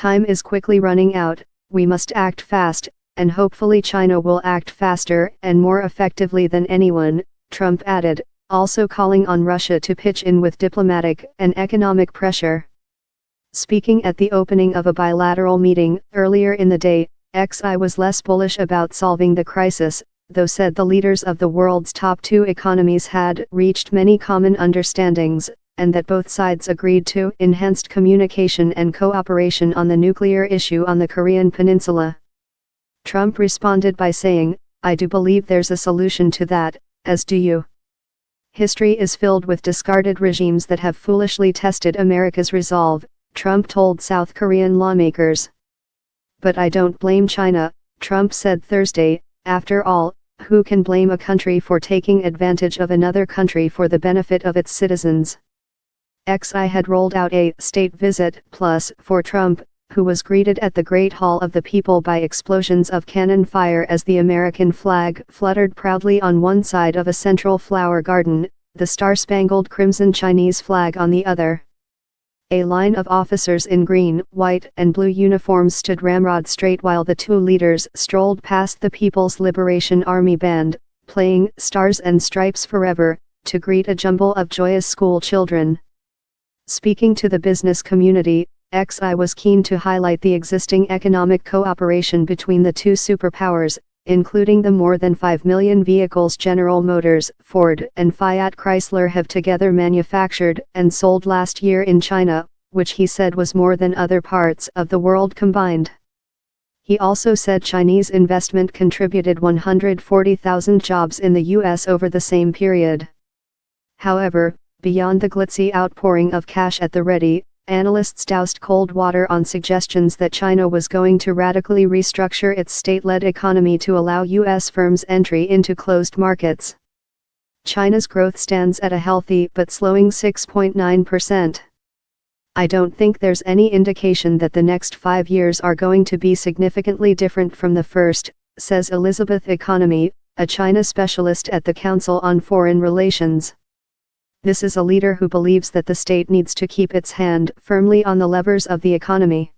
Time is quickly running out, we must act fast, and hopefully China will act faster and more effectively than anyone, Trump added, also calling on Russia to pitch in with diplomatic and economic pressure. Speaking at the opening of a bilateral meeting earlier in the day, Xi was less bullish about solving the crisis, though said the leaders of the world's top two economies had reached many common understandings, and that both sides agreed to enhanced communication and cooperation on the nuclear issue on the Korean peninsula. Trump responded by saying, "I do believe there's a solution to that, as do you. History is filled with discarded regimes that have foolishly tested America's resolve," Trump told South Korean lawmakers. "But I don't blame China," Trump said Thursday. "After all, who can blame a country for taking advantage of another country for the benefit of its citizens?" Xi had rolled out a state visit plus for Trump, who was greeted at the Great Hall of the People by explosions of cannon fire as the American flag fluttered proudly on one side of a central flower garden, the star-spangled crimson Chinese flag on the other. A line of officers in green, white and blue uniforms stood ramrod straight while the two leaders strolled past the People's Liberation Army band, playing "Stars and Stripes Forever," to greet a jumble of joyous school children. Speaking to the business community, Xi was keen to highlight the existing economic cooperation between the two superpowers, including the more than 5 million vehicles General Motors, Ford and Fiat Chrysler have together manufactured and sold last year in China, which he said was more than other parts of the world combined. He also said Chinese investment contributed 140,000 jobs in the U.S. over the same period. However, beyond the glitzy outpouring of cash at the ready, analysts doused cold water on suggestions that China was going to radically restructure its state-led economy to allow U.S. firms entry into closed markets. China's growth stands at a healthy but slowing 6.9%. "I don't think there's any indication that the next 5 years are going to be significantly different from the first," says Elizabeth Economy, a China specialist at the Council on Foreign Relations. "This is a leader who believes that the state needs to keep its hand firmly on the levers of the economy.